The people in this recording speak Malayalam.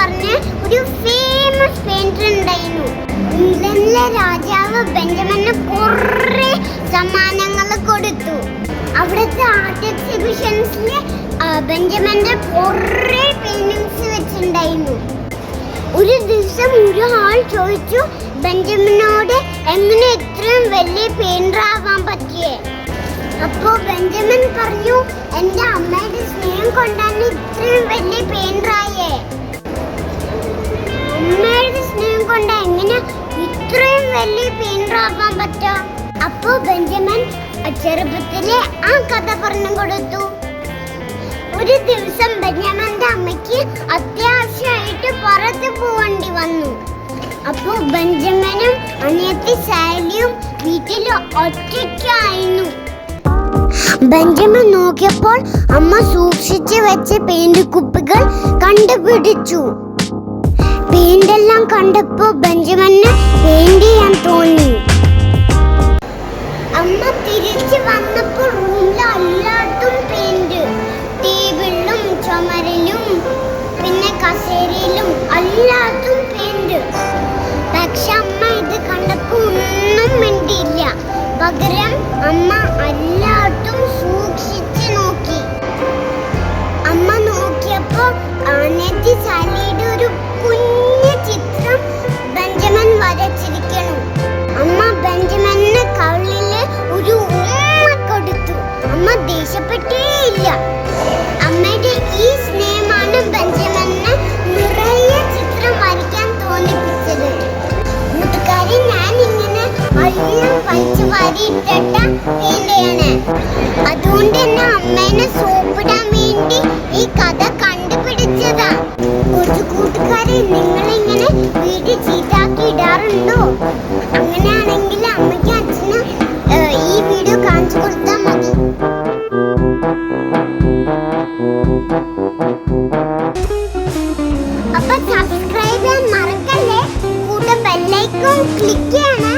പറഞ്ഞ ഒരു ഫേമസ് പെയിന്റർ ഉണ്ടായിരുന്നു. ഇംഗ്ലണ്ടിലെ രാജാവ് ബെഞ്ചമിന് കുറേ സമ്മാനങ്ങൾ കൊടുത്തു. അവിടുത്തെ ആർട്ട് എക്സിബിഷൻസിൽ ബെഞ്ചമിന്റെ കുറേ പെയിന്റിങ്സ് വെച്ചിട്ടുണ്ടായിരുന്നു. ഒരു ദിവസം ഒരാൾ ചോദിച്ചു ബെഞ്ചമിനോട് എങ്ങനെ ഇത്രയും വലിയ പെയിന്റർ ആവാൻ പറ്റിയേ. അപ്പോ ബെഞ്ചമിൻ പറഞ്ഞു, എന്റെ അമ്മയുടെ സ്നേഹം കൊണ്ടാണ് ഇത്രയും വലിയ പെയിന്റർ ആയേ. അമ്മയുടെ സ്നേഹം കൊണ്ട് എങ്ങനെ ഇത്രയും വലിയ പെയിന്റർ ആവാൻ പറ്റാ? അപ്പോ ബെഞ്ചമിൻ ചെറുപ്പത്തിലെ ആ കഥ പറഞ്ഞു കൊടുത്തു. ഒരു ദിവസം ബെഞ്ചമിന്റെ അമ്മയ്ക്ക് അത്യാവശ്യമായിട്ട് പുറത്ത് പോവേണ്ടി വന്നു. അപ്പോ ബെഞ്ചമിനും അനിയത്തി സാലിയും വീട്ടിൽ ഒറ്റയ്ക്കായിരുന്നു. ബെഞ്ചമിൻ നോക്കിയപ്പോൾ അമ്മ സൂക്ഷിച്ചു വെച്ച പെയിന്റ് കുപ്പികൾ കണ്ടുപിടിച്ചു. പെയിന്റ് എല്ലാം കണ്ടപ്പോൾ ബെഞ്ചമിന് പെയിന്റ് ചെയ്യാൻ തോന്നി. അമ്മ തിരിച്ചു വന്നപ്പോൾ റൂമിൽ എല്ലായിടത്തും പെയിന്റ്, ടേബിളിലും ചുമരിലും പിന്നെ കസേരയിലും എല്ലായിടത്തും പെയിന്റ്. പക്ഷെ അമ്മ ഇത് കണ്ടപ്പോൾ ഒന്നും മിണ്ടിയില്ല. പകരം അമ്മ എല്ലായിടത്തും സൂക്ഷിച്ചു നോക്കി. അമ്മ നോക്കിയപ്പോൾ അനിയത്തി സാലിയുടെ ഒരു കുഞ്ഞു ചിത്രം ബെഞ്ചമിൻ വരച്ചിരിക്കണം. അമ്മ ബെഞ്ചമിന് കവിളില് ഒരു ഉമ്മ കൊടുത്തു. അമ്മ ദേഷ്യപ്പെട്ടേയില്ല. അമ്മയുടെ ഈ സ്നേഹമാണ് ബെഞ്ചമിന് നിറയെ ചിത്രം വരയ്ക്കാൻ തോന്നിപ്പിച്ചത്. കൂട്ടുകാരി, ഞാൻ ഇങ്ങനെ എല്ലാം വലിച്ചു വാരിയിട്ട പെയിന്റാണ്. അതുകൊണ്ട് തന്നെ അമ്മേനെ സോപ്പിടാൻ വേണ്ടി ഈ കഥ കണ്ടുപിടിച്ചതാ. കുറച്ച് കൂട്ടുകാരെ, നിങ്ങളിങ്ങനെ വീട് ചീത്താക്കി ഇടാറുണ്ടോ? അങ്ങനെയാണെങ്കിൽ അമ്മയ്ക്ക് അച്ഛന് ഈ വീഡിയോ കാണിച്ചു കൊടുത്താൽ മതി. അപ്പൊ സബ്സ്ക്രൈബ് ചെയ്യാൻ മറക്കല്ലേ. കൂടെ ബെല്ലൈക്കൺ ക്ലിക്ക് ചെയ്യണേ.